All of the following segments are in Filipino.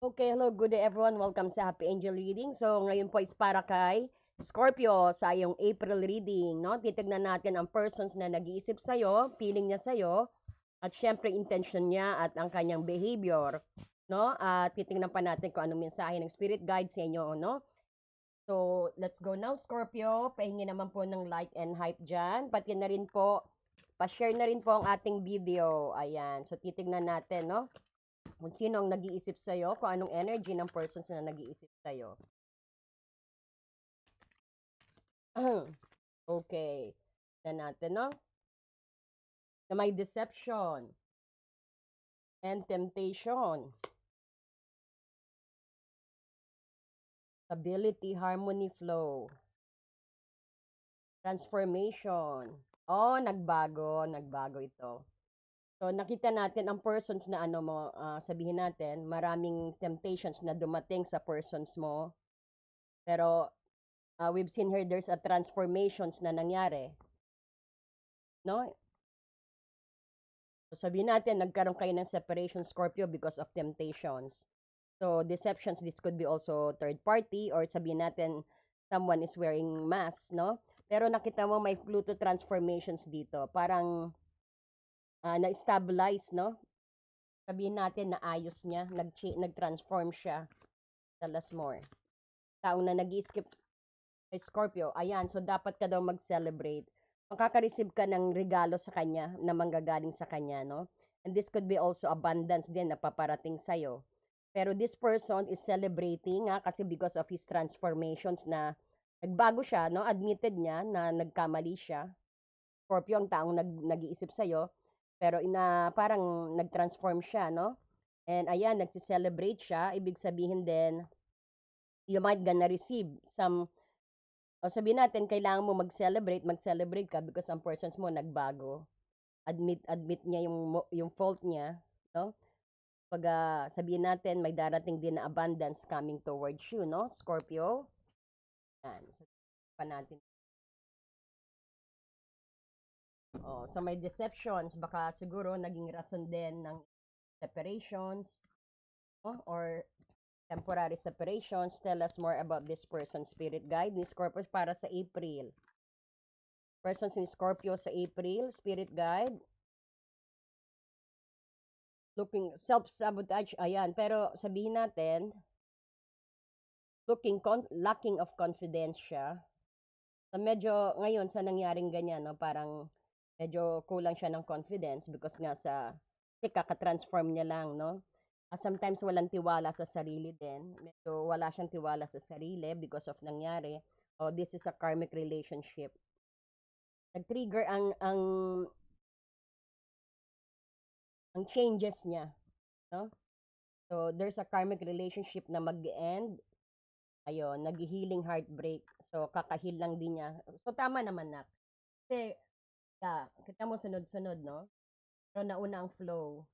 Okay, hello, good day everyone. Welcome sa Happy Angel Reading. So, ngayon po is para kay Scorpio sa iyong April reading, no? Titignan natin ang persons na nag-iisip sa'yo, feeling niya sa'yo, at syempre intention niya at ang kanyang behavior, no? At titignan pa natin kung anong mensahe ng spirit guide sa inyo, no? So, let's go now, Scorpio. Pahingi naman po ng like and hype dyan. Pati na rin po, pa-share na rin po ang ating video. Ayan. So, titignan natin, no? Kung sino ang nag-iisip sa'yo, kung anong energy ng persons na nag-iisip sa'yo. Okay. Yan natin, no? Na may deception and temptation, stability, harmony, flow, transformation. Oh, nagbago ito. So, nakita natin ang persons na ano mo, sabihin natin, maraming temptations na dumating sa persons mo. Pero, we've seen here, there's a transformations na nangyari. No? So, sabihin natin, nagkaroon kayo ng separation, Scorpio, because of temptations. So, deceptions, this could be also third party, or sabihin natin, someone is wearing mask, no? Pero nakita mo may Pluto transformations dito. Parang na-stabilize, no? Sabihin natin na ayos niya, nag-transform siya. Tell us more. Taong na nag-skip kay Scorpio, ayan, so dapat ka daw mag-celebrate. Makaka-receive ka ng regalo sa kanya na manggagaling sa kanya, no? And this could be also abundance din na paparating sa'yo. Pero this person is celebrating nga kasi because of his transformations na nagbago siya, no? Admitted niya na nagkamali siya. Scorpio ang taong nag-iisip sa'yo, pero parang nag-transform siya, no? And ayan, nagsi-celebrate siya. Ibig sabihin din, you might gonna receive some, o sabihin natin, kailangan mo mag-celebrate ka because ang persons mo nagbago. Admit niya yung fault niya, no? Pag sabihin natin, may darating din na abundance coming towards you, no? Scorpio. Yan. So, pa natin. Oh, so may deceptions, baka siguro naging rason din ng separations, no? Or temporary separations. Tell us more about this person, spirit guide ni Scorpio para sa April. Persons in Scorpio sa April, spirit guide. Looking, self-sabotage, ayan. Pero sabihin natin, lacking of confidence siya. So medyo, ngayon, sa nangyaring ganyan, no, parang medyo kulang siya ng confidence because nga kasi kaka-transform niya lang, no? At sometimes walang tiwala sa sarili din. Medyo wala siyang tiwala sa sarili because of nangyari. Oh, this is a karmic relationship. Nag-trigger ang changes niya, no? So, there's a karmic relationship na mag-end. Ayun, nag-healing heartbreak. So, kakahil lang din niya. So, tama naman na. Kasi, kita mo sunod-sunod, no? Pero nauna ang flow.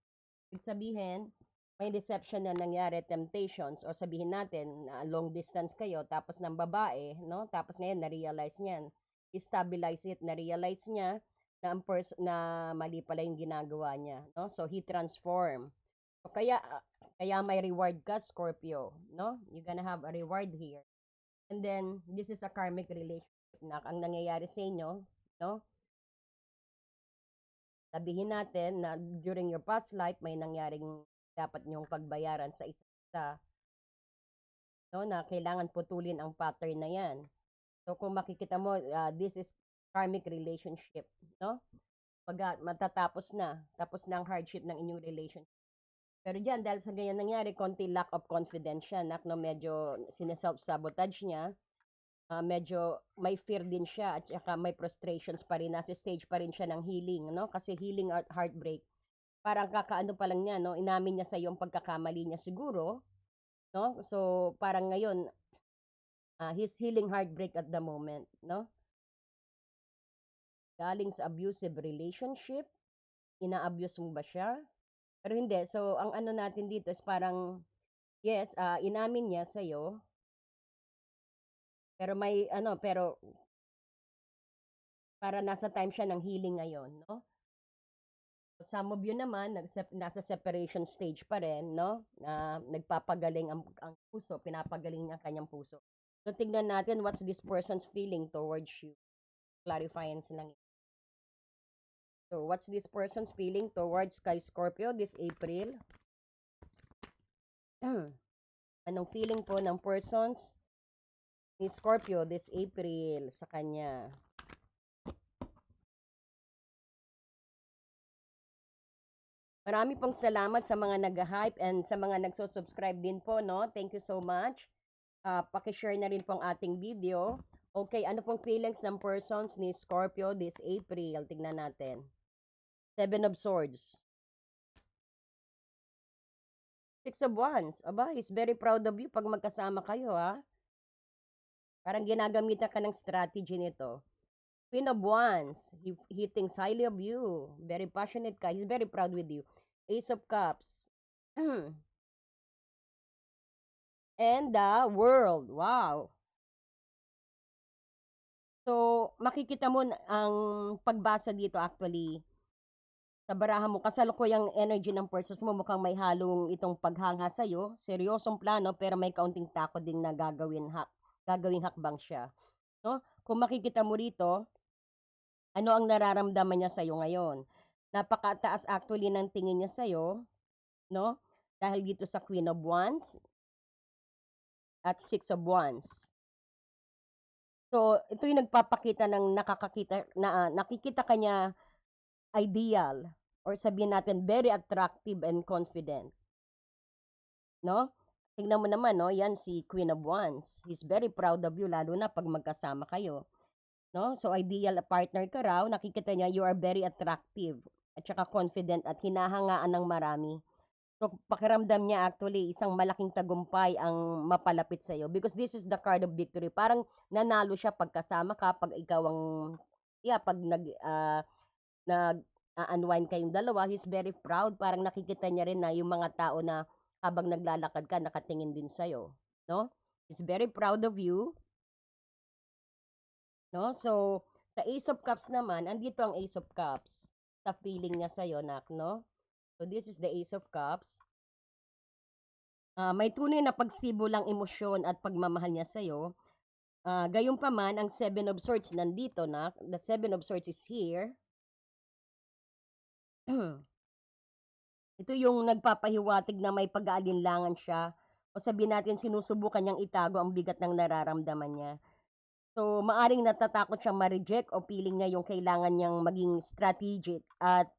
Ibig sabihin, may deception na nangyari, temptations, o sabihin natin, long distance kayo, tapos ng babae, no? Tapos ngayon, na-realize niyan. I-stabilize it, na-realize niya na na mali pala yung ginagawa niya, no? So, he transform. So, kaya may reward ka, Scorpio, no? You're gonna have a reward here. And then, this is a karmic relationship na ang nangyayari sa inyo, no? Sabihin natin na during your past life, may nangyaring dapat nyong pagbayaran sa isa't isa, no? Na kailangan putulin ang pattern na yan. So, kung makikita mo, this is karmic relationship, no? Pag matatapos na, tapos na ang hardship ng inyong relationship. Pero diyan, dahil sa ganyan nangyari, konti lack of confidence siya, no? Medyo sineself-sabotage niya, medyo may fear din siya, at saka may frustrations pa rin, nasa stage pa rin siya ng healing, no? Kasi healing at heartbreak, parang kakaano pa lang niya, no? Inamin niya sa yung pagkakamali niya siguro, no? So, parang ngayon, he's healing heartbreak at the moment, no? Galing sa abusive relationship, ina-abuse mo ba siya? Pero hindi. So, ang ano natin dito is parang, yes, inamin niya sa'yo, pero may ano, pero para nasa time siya ng healing ngayon, no? Some of you naman, nasa separation stage pa rin, no? Na nagpapagaling ang puso, pinapagaling niya ang kanyang puso. So, tingnan natin what's this person's feeling towards you. Clarifying lang. So, what's this person's feeling towards kay Scorpio this April? Anong feeling po ng persons ni Scorpio this April sa kanya? Marami pong salamat sa mga nag-hype and sa mga nagso-subscribe din po, no? Thank you so much. Paki-share na rin po ang ating video. Okay, ano pong feelings ng persons ni Scorpio this April? Tignan natin. 7 of Swords. 6 of Wands. Aba, he's very proud of you pag magkasama kayo, ha? Parang ginagamitan ka ng strategy nito. Queen of Wands. He thinks highly of you. Very passionate ka. He's very proud with you. Ace of Cups. And the World. Wow. So, makikita mo ang pagbasa dito actually sa barahan mo, kasalukuyang energy ng persons mo, mukhang may halong itong paghanga sa'yo. Seryosong plano, pero may kaunting takot din na gagawing hakbang siya. No? Kung makikita mo rito, ano ang nararamdaman niya sa'yo ngayon? Napakataas actually ng tingin niya sa'yo, no? Dahil dito sa Queen of Wands at Six of Wands. So, ito yung nagpapakita ng nakikita kanya ideal or sabihin natin very attractive and confident. No? Tingnan mo naman, no? Yan si Queen of Wands. He's very proud of you, lalo na pag magkasama kayo. No? So, ideal partner ka raw, nakikita niya you are very attractive at saka confident at hinahangaan ng marami. So, pakiramdam niya actually, isang malaking tagumpay ang mapalapit sa iyo because this is the card of victory. Parang nanalo siya pagkasama ka, pag ikaw ang, pag nag-unwind kayong dalawa, he's very proud. Parang nakikita niya rin na yung mga tao na habang naglalakad ka, nakatingin din sa'yo. No? He's very proud of you. No? So, sa Ace of Cups naman, andito ang Ace of Cups. Sa feeling niya sa'yo, nak, no? So, this is the Ace of Cups. May tunay na pagsibulang emosyon at pagmamahal niya sa'yo. Gayunpaman, ang Seven of Swords nandito na. The Seven of Swords is here. Ito yung nagpapahiwatig na may pag-aalinlangan siya o sabihin natin sinusubukan niyang itago ang bigat ng nararamdaman niya. So, maaring natatakot siyang ma-reject o feeling niya yung kailangan niyang maging strategic at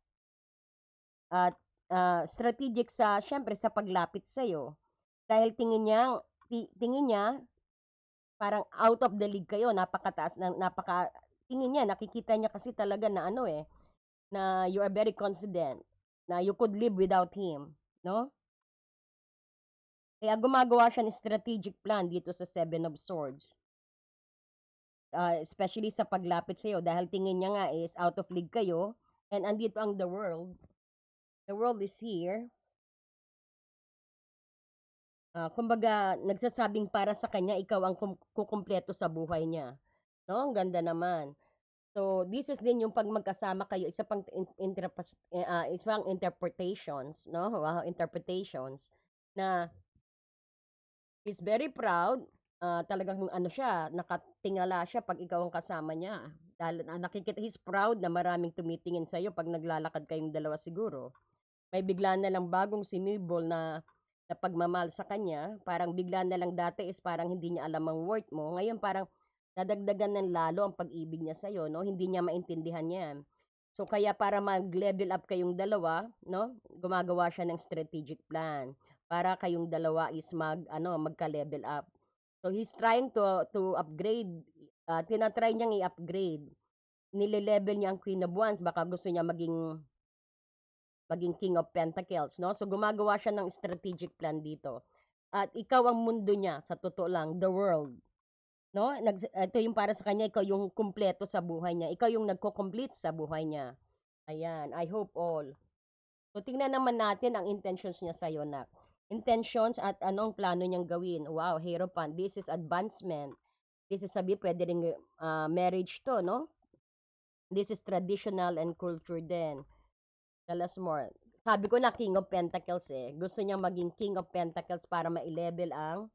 strategic sa, syempre, sa paglapit sa'yo. Dahil tingin niya, parang out of the league kayo, napakataas, tingin niya, nakikita niya kasi talaga na na you are very confident, na you could live without him, no? Kaya gumagawa siya ng strategic plan dito sa Seven of Swords. Especially sa paglapit sa'yo, dahil tingin niya nga is out of league kayo, and andito ang the World. The World is here. Kumbaga, nagsasabing para sa kanya, ikaw ang kukumpleto sa buhay niya. No? Ang ganda naman. So, this is din yung pag magkasama kayo, isang interpretations, no? Wow, interpretations na he's very proud. Talagang siya, nakatingala siya pag ikaw ang kasama niya. Dahil nakikita, he's proud na maraming tumitingin sa'yo pag naglalakad kayong dalawa siguro. May bigla na lang bagong sinibol na pagmamahal sa kanya, parang bigla na lang dati is parang hindi niya alam ang worth mo. Ngayon parang nadagdagan ng lalo ang pag-ibig niya sa'yo, no? Hindi niya maintindihan yan. So kaya para mag-level up kayong dalawa, no? Gumagawa siya ng strategic plan para kayong dalawa is magka-level up. So he's trying to upgrade, tinatry niyang i-upgrade. Nile-level niya ang Queen of Wands, baka gusto niya maging King of Pentacles, no? So, gumagawa siya ng strategic plan dito. At ikaw ang mundo niya, sa totoo lang, the world. No? Ito yung para sa kanya, ikaw yung kumpleto sa buhay niya. Ikaw yung nagko-complete sa buhay niya. Ayan, I hope all. So, tingnan naman natin ang intentions niya sa'yo, nak. Intentions at anong plano niyang gawin. Wow, Hierophant. This is advancement. This is pwede rin marriage to, no? This is traditional and culture din. Tell us more. Sabi ko na King of Pentacles eh. Gusto niyang maging King of Pentacles para ma-level ang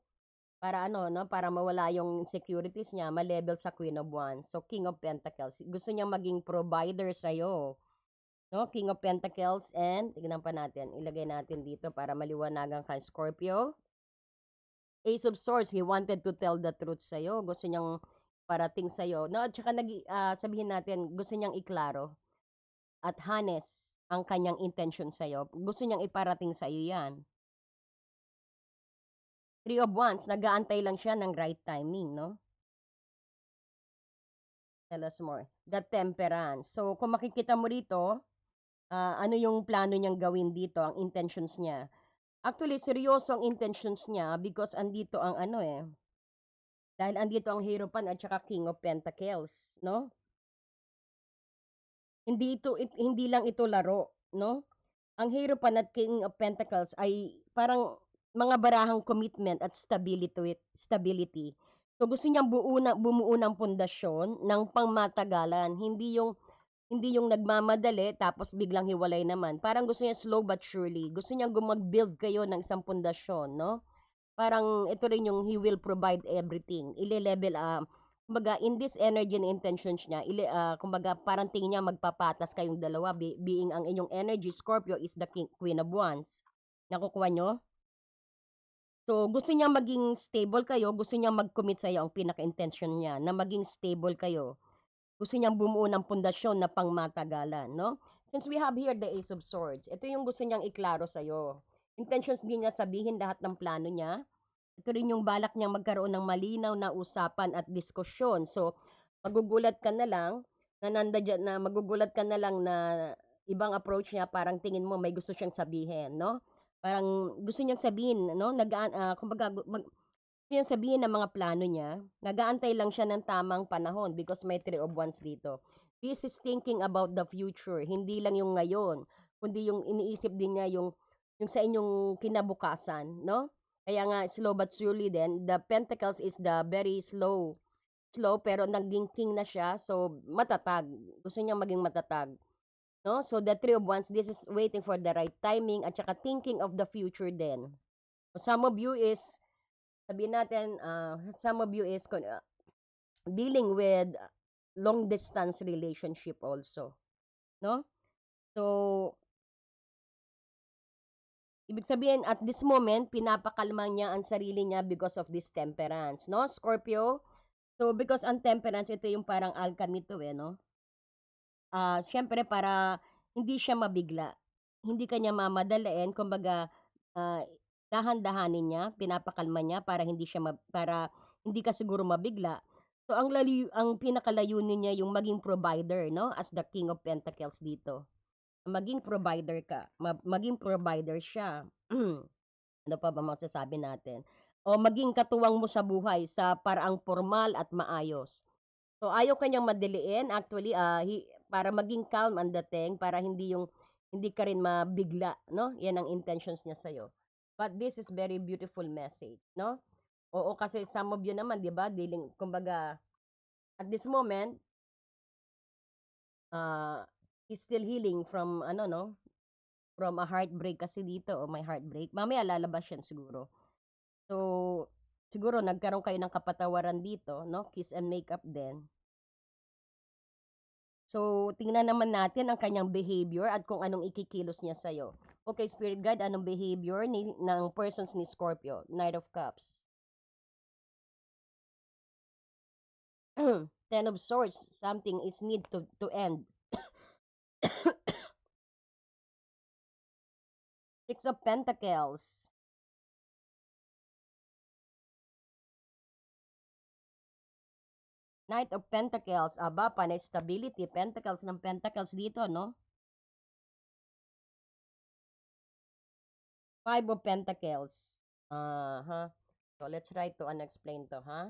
para ano, no? Para mawala yung insecurities niya, ma-level sa Queen of Wands. So, King of Pentacles. Gusto niyang maging provider sa'yo. No? King of Pentacles and, tignan pa natin, ilagay natin dito para maliwanagan ka, Scorpio. Ace of Swords, he wanted to tell the truth sa'yo. Gusto niyang parating sa'yo. No? At saka sabihin natin, gusto niyang iklaro at honest ang kanyang intention sa'yo. Gusto niyang iparating sa'yo yan. Three of Wands, nag-aantay lang siya ng right timing, no? Tell us more. The Temperance. So, kung makikita mo rito, ano yung plano niyang gawin dito, ang intentions niya. Actually, seryoso ang intentions niya because andito ang ano eh. Dahil andito ang Hierophant at saka King of Pentacles, no? Hindi lang ito laro, no? Ang Hierophant at King of Pentacles ay parang mga barahang commitment at stability. So gusto niyang bumuo ng pundasyon ng pangmatagalan, hindi yung nagmamadali tapos biglang hiwalay naman. Parang gusto niya slow but surely. Gusto niya mag-build kayo ng isang pundasyon, no? Parang ito rin yung he will provide everything. Ile-level kumbaga in this energy and intentions niya, kumbaga parang tingin niya magpapatas kayong dalawa being ang inyong energy Scorpio is the Queen of Wands. Nakukuha nyo? So, gusto niya maging stable kayo, gusto niya mag-commit sa'yo, ang pinaka-intention niya, na maging stable kayo. Gusto niyang bumuo ng pundasyon na pangmatagalan, no? Since we have here the Ace of Swords, ito yung gusto niyang iklaro sa'yo. Intentions din niya sabihin lahat ng plano niya. Ito rin yung balak niyang magkaroon ng malinaw na usapan at diskusyon. So, magugulat ka na lang magugulat ka na lang na ibang approach niya, parang tingin mo may gusto siyang sabihin, no? Parang gusto niyang sabihin, no? Kumbaga, gusto niyang sabihin ng mga plano niya. Nag-aantay lang siya ng tamang panahon because may Three of Wands dito. This is thinking about the future, hindi lang yung ngayon, kundi yung iniisip din niya yung sa inyong kinabukasan, no? Kaya nga slow but surely din, the Pentacles is the very slow pero naging king na siya, so matatag. Gusto niya maging matatag, no? So the Three of Wands, this is waiting for the right timing at saka thinking of the future din. So, some of you is sabihin natin, some of you is dealing with long distance relationship also, no? So, ibig sabihin, at this moment, pinapakalma niya ang sarili niya because of this temperance, no? Scorpio, so because ang temperance, ito yung parang alchemy to eh, no? Siyempre para hindi siya mabigla. Hindi kanya mamadaliin, kumbaga, ah, dahan-dahanin niya, pinapakalma niya para hindi ka siguro mabigla. So ang pinakalayunin niya yung maging provider, no? As the King of Pentacles dito. Maging provider ka, maging provider siya. Ano pa ba masasabi natin? O maging katuwang mo sa buhay sa paraang formal at maayos. So, ayaw kanyang madiliin. Actually, para maging calm ang dating, para hindi ka rin mabigla, no? Yan ang intentions niya sa'yo. But this is very beautiful message, no? Oo, kasi some of you naman, di ba, kumbaga, at this moment, uh, he's still healing from, ano, no? From a heartbreak kasi dito, o may heartbreak. Mamaya lalabas yan siguro. So, siguro nagkaroon kayo ng kapatawaran dito, no? Kiss and make up din. So, tingnan naman natin ang kanyang behavior at kung anong ikikilos niya sa'yo. Okay, Spirit Guide, anong behavior ng persons ni Scorpio? Knight of Cups. Ten of Swords, something is need to end. Six of Pentacles. Knight of Pentacles. Aba, panay stability. Pentacles ng Pentacles dito, no? Five of Pentacles. So, let's try to unexplain to, ha?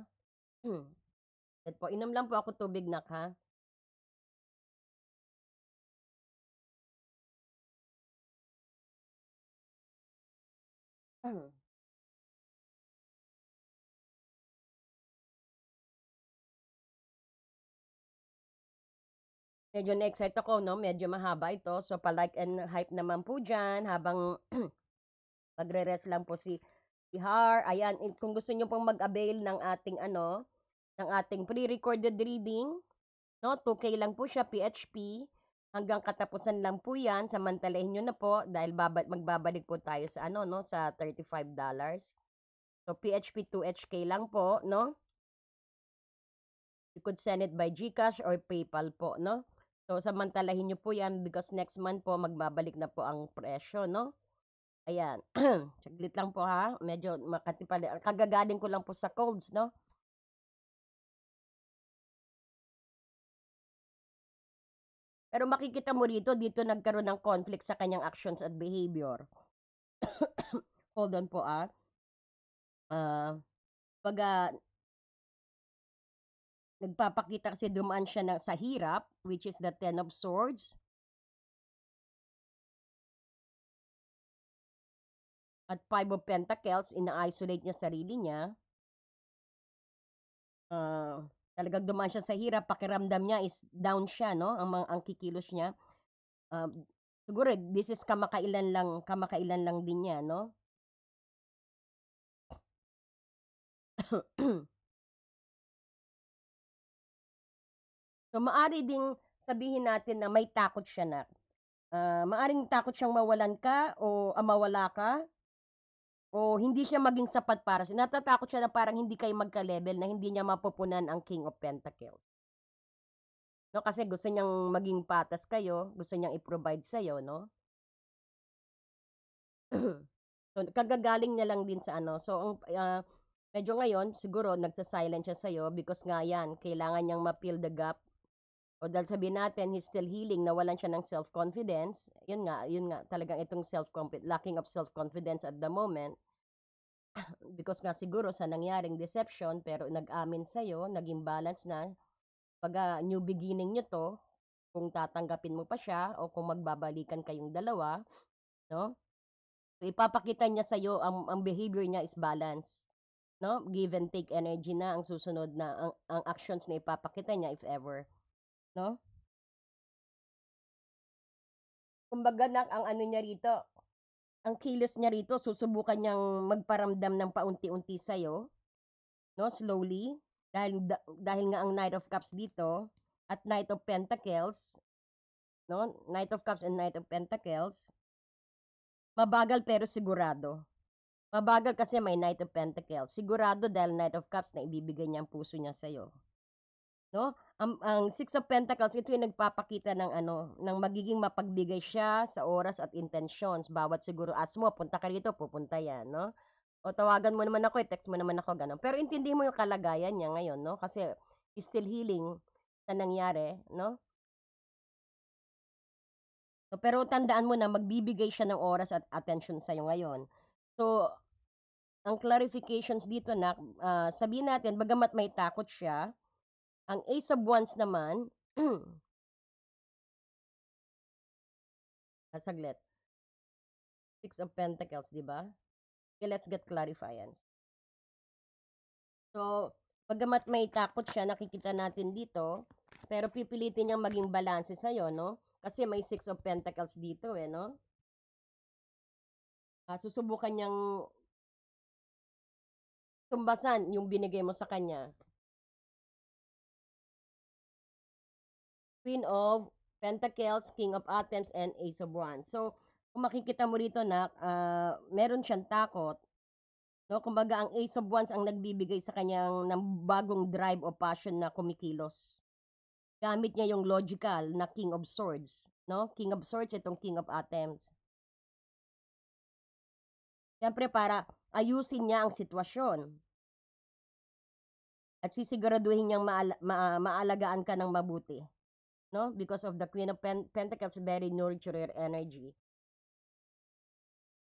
Let po, inom lang po ako tubig, nak, ha? Medyo na-excite ako, no? Medyo mahaba ito. So, pa-like and hype naman po dyan habang magre-rest lang po si Har. Ayan, kung gusto nyo pong mag-avail ng ating ng ating pre-recorded reading, no? 2K lang po siya, PHP. Hanggang katapusan lang po yan. Samantalahin nyo na po dahil magbabalik po tayo sa no? Sa $35. So, PHP 2HK lang po, no? You could send it by GCash or PayPal po, no? So, samantalahin nyo po yan because next month po, magbabalik na po ang presyo, no? Ayan. Saglit lang po ha. Medyo makatipali. Kagagaling ko lang po sa colds, no? Pero makikita mo rito, dito nagkaroon ng conflict sa kanyang actions at behavior. Hold on po Pag nagpapakita kasi dumaan siya sa hirap, which is the Ten of Swords. At Five of Pentacles, ina-isolate niya sarili niya. Talagang dumaan siya sa hirap, pakiramdam niya is down siya, no? Ang kikilos niya. Siguro this is kamakailan lang din niya, no? So maari ding sabihin natin na may takot siya na. Maaring takot siyang mawalan ka o mawala ka o hindi siya maging sapat para sa natatakot siya na parang hindi kayo magka-level na hindi niya mapupunan ang King of Pentacles. No, kasi gusto niyang maging patas kayo, gusto niyang i-provide sa iyo, no? So kagagaling niya lang din sa So medyo ngayon siguro nagsa-silent siya sa iyo because nga yan, kailangan niyang ma-fill the gap. O dahil sabihin natin, he's still healing, nawalan siya ng self-confidence. Yun nga, talagang itong lacking of self-confidence at the moment. Because nga siguro sa nangyaring deception, pero nag-amin sa'yo, naging balance na. Pag new beginning nyo to, kung tatanggapin mo pa siya, o kung magbabalikan kayong dalawa, no? So, ipapakita niya sa'yo, ang behavior niya is balance. No? Give and take energy na ang susunod na, ang actions na ipapakita niya, if ever. No? Kumbaga ang ano niya rito, ang kilos niya rito, susubukan niyang magparamdam ng paunti-unti sa'yo, no? Slowly. Dahil nga ang Knight of Cups dito, at Knight of Pentacles, no? Knight of Cups and Knight of Pentacles, mabagal pero sigurado. Mabagal kasi may Knight of Pentacles. Sigurado dahil Knight of Cups na ibibigay niya ang puso niya sa'yo. No? Ang Six of Pentacles, ito yung nagpapakita ng ng magiging mapagbigay siya sa oras at intentions. Bawat siguro mo, punta ka rito, pupunta yan, no? O tawagan mo naman ako, text mo naman ako, gano'n. Pero intindihin mo yung kalagayan niya ngayon, no? Kasi still healing sa nangyari, no? So, pero tandaan mo na magbibigay siya ng oras at attention sa'yo ngayon. So, ang clarifications dito na, sabihin natin, bagamat may takot siya, ang Ace of Wands naman, saglit, Six of Pentacles, di ba? Okay, let's get clarifiance. So, bagamat may takot siya, nakikita natin dito, pero pipilitin niyang maging balanse sa'yo, no? Kasi may Six of Pentacles dito, no? Susubukan niyang tumbasan yung binigay mo sa kanya. Queen of Pentacles, King of Athens, and Ace of Wands. So, kung makikita mo rito na meron siyang takot, no? Kumbaga, ang Ace of Wands ang nagbibigay sa kanyang ng bagong drive o passion na kumikilos. Gamit niya yung logical na King of Swords, no? King of Swords, itong King of Athens. Siyempre, para ayusin niya ang sitwasyon. At sisiguraduhin niyang maalagaan ka ng mabuti. No? Because of the Queen of Pentacles, very nurturer energy.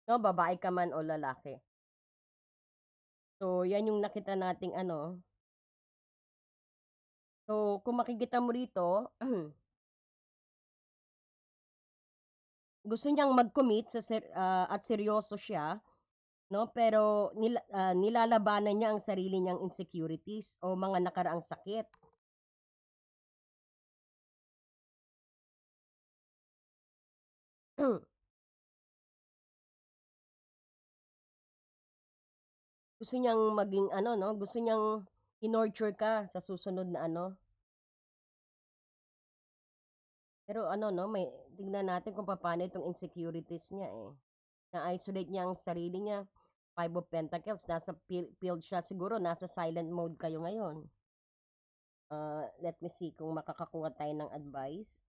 No? Babae ka man o lalaki. So, yan yung nakita nating So, kung makikita mo rito, gusto niyang mag-commit at seryoso siya, no? Pero nilalabanan niya ang sarili niyang insecurities o mga nakaraang sakit. Gusto niyang maging ano 'no, gusto niyang i-nurture ka sa susunod na ano. Pero ano 'no, may tignan natin kung papaano itong insecurities niya, eh. Na-isolate niya ang sarili niya. Five of Pentacles, nasa field siya siguro, nasa silent mode kayo ngayon. Let me see kung makakakuha tayo ng advice.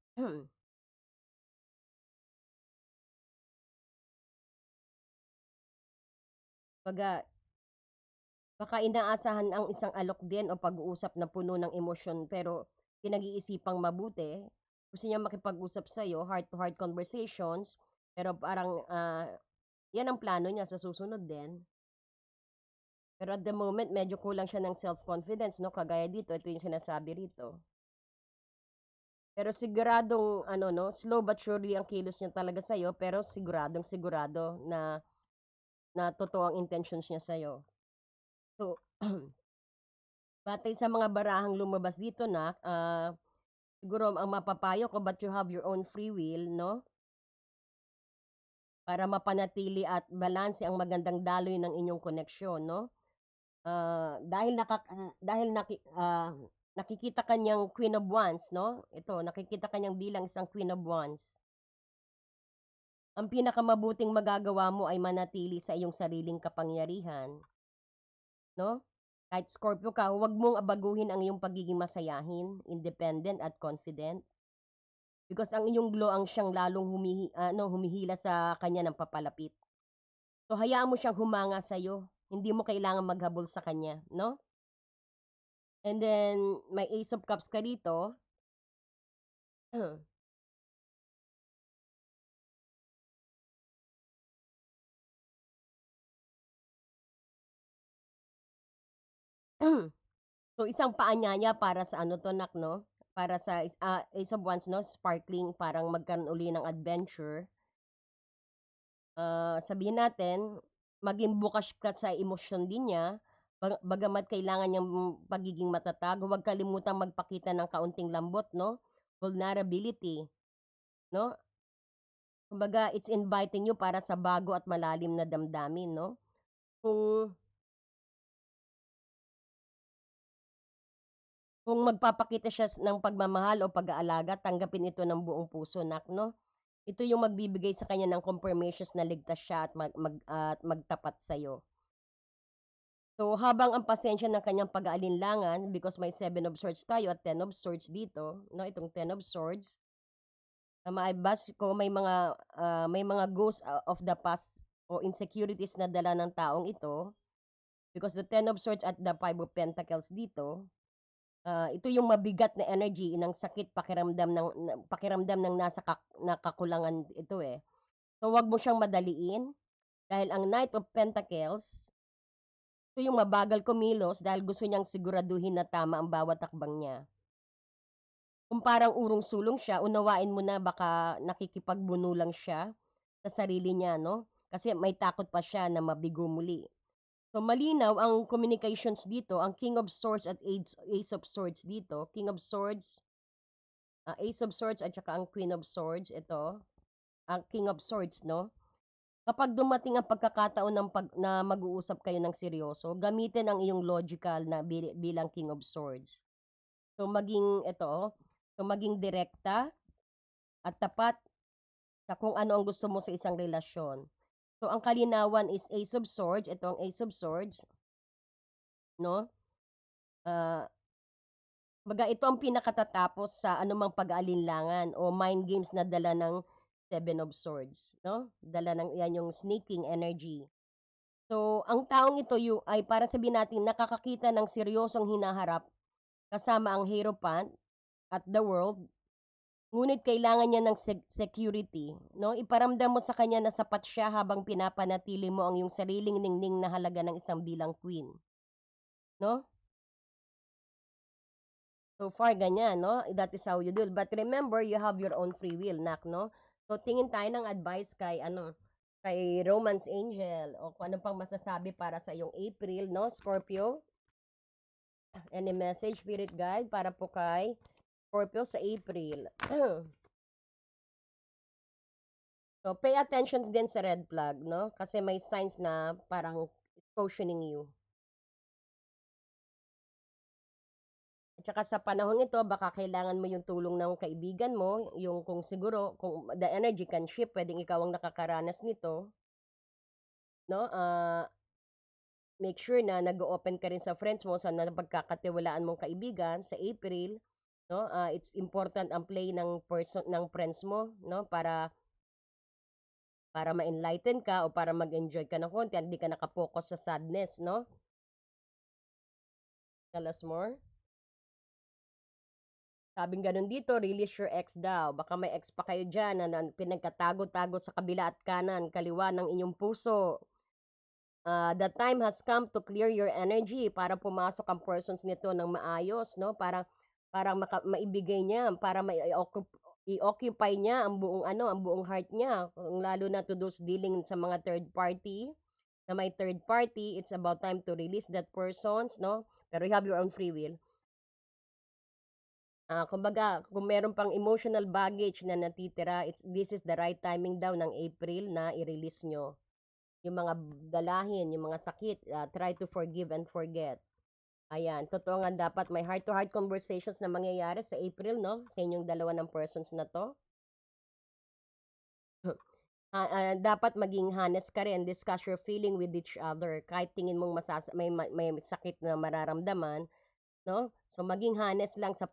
Baga, baka inaasahan ang isang alok din o pag-uusap na puno ng emosyon pero pinag-iisipang mabuti. Gusto niya makipag-usap sa'yo, heart-to-heart conversations, pero parang yan ang plano niya sa susunod din. Pero at the moment, medyo kulang siya ng self-confidence, no? Kagaya dito, ito yung sinasabi rito. Pero siguradong ano 'no, slow but surely ang kilos niya talaga sa'yo, pero siguradong sigurado na totoo ang intentions niya sa'yo. So, batay sa mga barahang lumabas dito na siguro ang mapapayo ko, but you have your own free will 'no, para mapanatili at balanse ang magandang daloy ng inyong koneksyon 'no. Nakikita ka niyang Queen of Wands 'no, ito nakikita ka niyang bilang isang Queen of Wands. Ang pinakamabuting magagawa mo ay manatili sa iyong sariling kapangyarihan, 'no? Kahit Scorpio ka, huwag mong abaguhin ang iyong pagiging masayahin, independent at confident. Because ang iyong glow ang siyang lalong humihila sa kanya ng papalapit. So hayaan mo siyang humanga sa iyo. Hindi mo kailangan maghabol sa kanya, no? And then may Ace of Cups ka dito. So isang paanyaya para sa ano 'to nak 'no, para sa Ace of Wands 'no, sparkling, parang magkaroon uli ng adventure. Sabihin natin, maging bukas ka sa emosyon din niya, bagamat kailangan niyang pagiging matatag, huwag kalimutang magpakita ng kaunting lambot 'no, vulnerability 'no. Kumbaga it's inviting you para sa bago at malalim na damdamin 'no. Kung kung magpapakita siya ng pagmamahal o pag-aalaga, tanggapin ito ng buong puso nak 'no. Ito yung magbibigay sa kanya ng confirmations na ligtas siya at at magtapat sa'yo. So, habang ang pasensya ng kanyang pag-aalinlangan, because may 7 of Swords tayo at 10 of Swords dito, no, itong 10 of Swords, maibas ko may mga ghosts of the past o insecurities na dala ng taong ito, because the 10 of Swords at the 5 of Pentacles dito, ito yung mabigat na energy ng sakit, pakiramdam ng nakakulangan ito eh. So, wag mo siyang madaliin dahil ang Knight of Pentacles, ito yung mabagal kumilos dahil gusto niyang siguraduhin na tama ang bawat takbang niya. Kung parang urong-sulong siya, unawain mo na baka nakikipagbuno lang siya sa sarili niya, no? Kasi may takot pa siya na mabigo muli. So malinaw ang communications dito, ang King of Swords at Ace of Swords dito. King of Swords, Ace of Swords at saka ang Queen of Swords, ito, ang King of Swords, no? Kapag dumating ang pagkakataon na mag-uusap kayo ng seryoso, gamitin ang iyong logical na bilang King of Swords. So maging direkta at tapat sa kung ano ang gusto mo sa isang relasyon. So ang kalinawan is Ace of Swords, ito ang Ace of Swords, no? Ah, ito ang pinakatatapos sa anumang pag-aalinlangan o mind games na dala ng 7 of Swords, no? Dala ng yan yung sneaking energy. So, ang taong ito ay para sabihin natin nakakakita ng seryosong hinaharap kasama ang Hierophant at the World, ngunit kailangan niya ng security, no? Iparamdam mo sa kanya na sapat siya habang pinapanatili mo ang iyong sariling ningning na halaga ng isang bilang queen, no? So far ganyan, no? That is how you do. But remember, you have your own free will, nak, no? So tingin tayo ng advice kay Romance Angel o kung ano pang masasabi para sa iyong April, no, Scorpio? Any message, spirit guide, para po kay Scorpio sa April? So, pay attention din sa red flag, no? Kasi may signs na parang cautioning you. At saka sa panahon ito, baka kailangan mo yung tulong ng kaibigan mo, yung kung siguro, kung the energy can shift, pwedeng ikaw ang nakakaranas nito, no? Make sure na nag-open ka rin sa friends mo, sa napagkakatiwalaan mong kaibigan sa April, no? It's important ang play ng person ng friends mo, no? Para ma-enlighten ka o para mag-enjoy ka ng konti, hindi ka nakapokus sa sadness, no? Tell us more. Sabing ganun dito, release your ex daw. Baka may ex pa kayo dyan na pinagkatago-tago sa kabila at kanan, kaliwa ng inyong puso. The time has come to clear your energy para pumasok ang persons nito ng maayos, no? Para maibigay niya, para i-occupy niya ang buong ang buong heart niya, lalo na to those dealing sa mga third party, na may third party, it's about time to release that persons, no? Pero you have your own free will. Kumbaga, kung meron pang emotional baggage na natitira, this is the right timing daw ng April na i-release nyo yung mga dalahin, yung mga sakit, try to forgive and forget. Ayan, totoo nga dapat may heart-to-heart conversations na mangyayari sa April, no? Sa inyong dalawa ng persons na to. Dapat maging honest ka rin, discuss your feeling with each other. Kahit tingin mong may sakit na mararamdaman, no? So, maging honest lang sa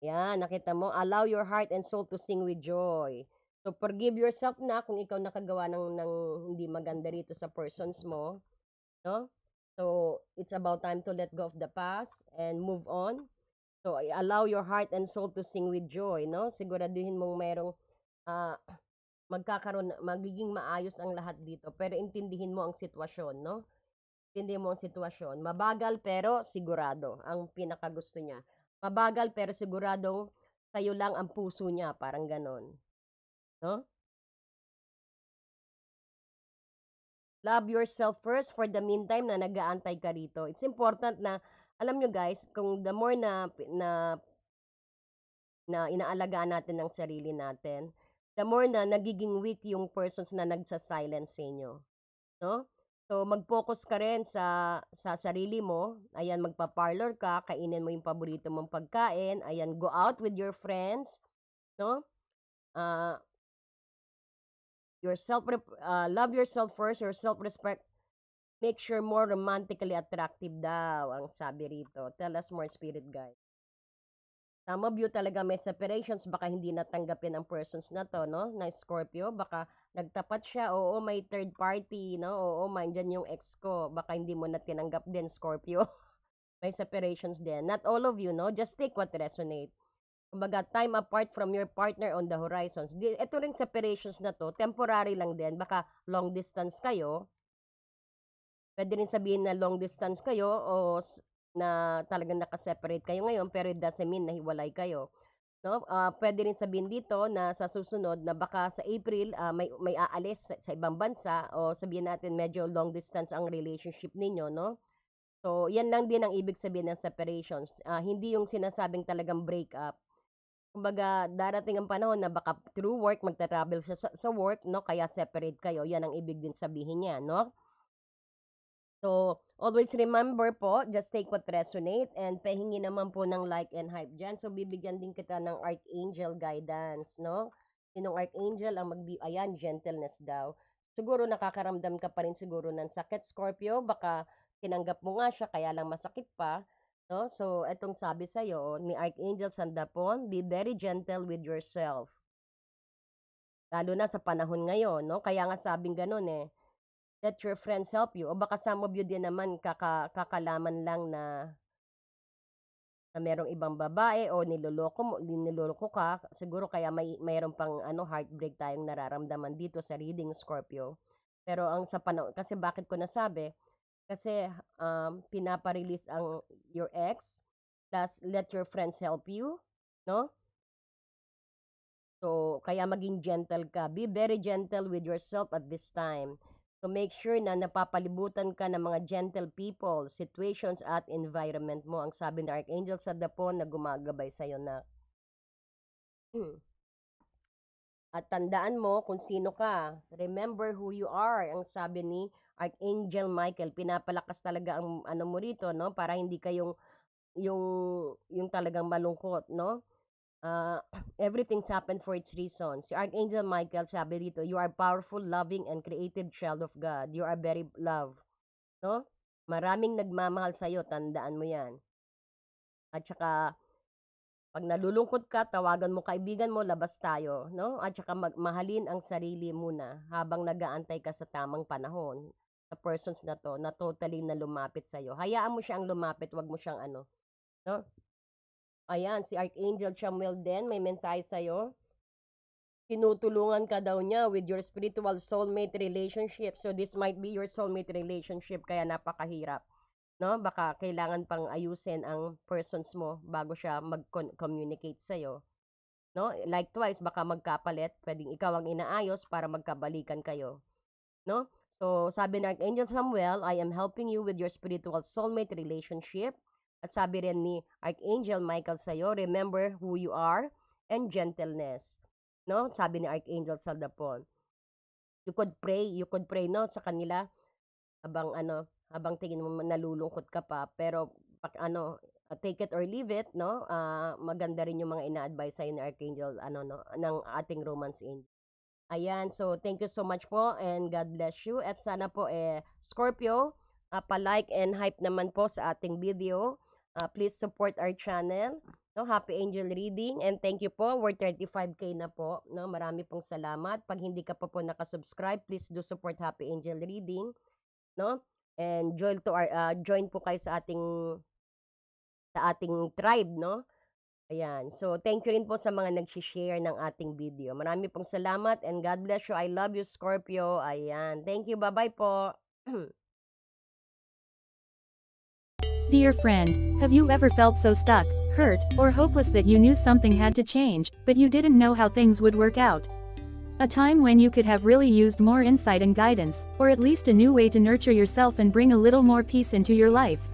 yan, nakita mo, allow your heart and soul to sing with joy. So, forgive yourself na kung ikaw nakagawa ng hindi maganda rito sa persons mo. No? So, it's about time to let go of the past and move on. So, allow your heart and soul to sing with joy, no? Siguraduhin mong merong uh, magiging maayos ang lahat dito. Pero intindihin mo ang sitwasyon, no? Intindihin mo ang sitwasyon. Mabagal pero sigurado ang pinakagusto niya. Mabagal pero siguradong sa'yo lang ang puso niya, parang ganon. No? Love yourself first for the meantime na nag-aantay ka rito. It's important na, alam nyo guys, kung the more na inaalagaan natin ng sarili natin, the more na nagiging weak yung persons na nagsa-silence sa inyo. No? So, mag-focus ka rin sa sarili mo. Ayan, magpa-parlor ka, kainin mo yung paborito mong pagkain. Ayan, go out with your friends. No? Uh, love yourself first, your self-respect. Make sure more romantically attractive daw, ang sabi rito. Tell us more, spirit guide. Some of you talaga may separations, baka hindi natanggapin ang persons na to, no? Na Scorpio, baka nagtapat siya, oo, may third party, no? Oo, mandyan yung ex ko, baka hindi mo na tinanggap din, Scorpio. May separations din. Not all of you, no? Just take what resonate. Kumbaga, time apart from your partner on the horizons. Ito ring separations na to, temporary lang din, baka long distance kayo. Pwede rin sabihin na long distance kayo o na talagang naka-separate kayo ngayon pero it doesn't mean na hiwalay kayo. No? Pwede rin sabihin dito na sa susunod na baka sa April may aalis sa ibang bansa o sabihin natin medyo long distance ang relationship ninyo, no? So, yan lang din ang ibig sabihin ng separations. Hindi yung sinasabing talagang break up. Kumbaga, darating ang panahon na baka through work, magta-travel siya sa work, no? Kaya separate kayo. Yan ang ibig din sabihin niya, no? So, always remember po, just take what resonate and pahingi naman po ng like and hype dyan. So, bibigyan din kita ng Archangel guidance, no? Sinong Archangel ang ayan, gentleness daw. Siguro nakakaramdam ka pa rin siguro ng sakit, Scorpio. Baka tinanggap mo nga siya, kaya lang masakit pa. No? So, etong sabi sa'yo ni Archangel Sandapon, be very gentle with yourself. Lalo na sa panahon ngayon, no? Kaya nga sabing ganun eh, let your friends help you. O baka some of you din naman kakalaman lang na merong ibang babae o niloloko ka. Siguro kaya mayroon pang heartbreak tayong nararamdaman dito sa reading, Scorpio. Pero ang sa panahon, kasi bakit ko nasabi? Kasi pinapa-release ang your ex, plus let your friends help you, no? So, kaya maging gentle ka. Be very gentle with yourself at this time. So, make sure na napapalibutan ka ng mga gentle people, situations, at environment mo. Ang sabi ng Archangel sa Dapon na gumagabay sa'yo na. At tandaan mo kung sino ka. Remember who you are, ang sabi ni Archangel Michael. Pinapalakas talaga ang ano mo rito, no? Para hindi kayong yung yung talagang malungkot, no? Uh, everything's happened for its reason. Si Archangel Michael sabi dito, you are powerful, loving, and creative child of God. You are very loved, no? Maraming nagmamahal sa'yo, tandaan mo yan. At saka, pag nalulungkot ka, tawagan mo kaibigan mo, labas tayo, no? At saka mahalin ang sarili muna habang nag-aantay ka sa tamang panahon sa persons na to na totally na lumapit sa'yo. Hayaan mo siyang lumapit, wag mo siyang ano, no? Ayan, si Archangel Chamuel din, may mensahe sa'yo. Tinutulungan ka daw niya with your spiritual soulmate relationship. So, this might be your soulmate relationship, kaya napakahirap. No? Baka kailangan pang ayusin ang persons mo bago siya mag-communicate sa'yo. No? Likewise, baka magkapalit, pwedeng ikaw ang inaayos para magkabalikan kayo. No? So, sabi ng Archangel Samuel, I am helping you with your spiritual soulmate relationship. At sabi rin ni Archangel Michael sa'yo, remember who you are and gentleness. No? Sabi ni Archangel Saldapon. You could pray, no, sa kanila habang tingin mo nalulungkot ka pa, pero take it or leave it, no? Maganda rin yung mga ina-advise sa'yo ni Archangel, ng ating Romance Angel. Ayan, so thank you so much po and God bless you. At sana po, Scorpio, pa-like and hype naman po sa ating video. Please support our channel, no? Happy Angel Reading, and thank you po. We're 35K na po, no? Marami pong salamat. Pag hindi ka pa po nakasubscribe, please do support Happy Angel Reading, no? And join po kayo sa ating tribe, no? Ayan. So, thank you rin po sa mga nag-share ng ating video. Marami pong salamat and God bless you. I love you, Scorpio. Ayan. Thank you. Bye-bye po. Dear friend, have you ever felt so stuck, hurt, or hopeless that you knew something had to change, but you didn't know how things would work out? A time when you could have really used more insight and guidance, or at least a new way to nurture yourself and bring a little more peace into your life.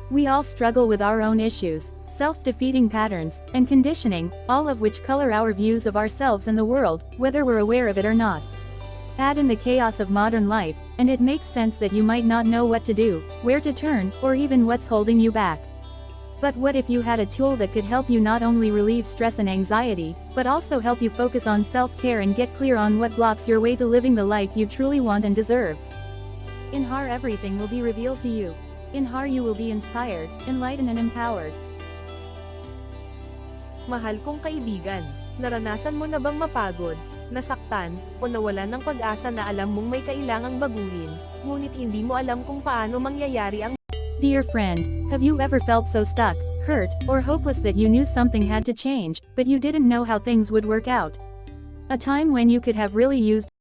We all struggle with our own issues, self-defeating patterns, and conditioning, all of which color our views of ourselves and the world, whether we're aware of it or not. Add in the chaos of modern life, and it makes sense that you might not know what to do, where to turn, or even what's holding you back. But what if you had a tool that could help you not only relieve stress and anxiety, but also help you focus on self-care and get clear on what blocks your way to living the life you truly want and deserve? In HAR, everything will be revealed to you. In HAR, you will be inspired, enlightened and empowered. Mahal kong kaibigan, naranasan mo na bang mapagod, nasaktan, o nawalan ng pag-asa na alam mong may kailangang baguhin, ngunit hindi mo alam kung paano mangyayari ang... Dear friend, have you ever felt so stuck, hurt, or hopeless that you knew something had to change, but you didn't know how things would work out? A time when you could have really used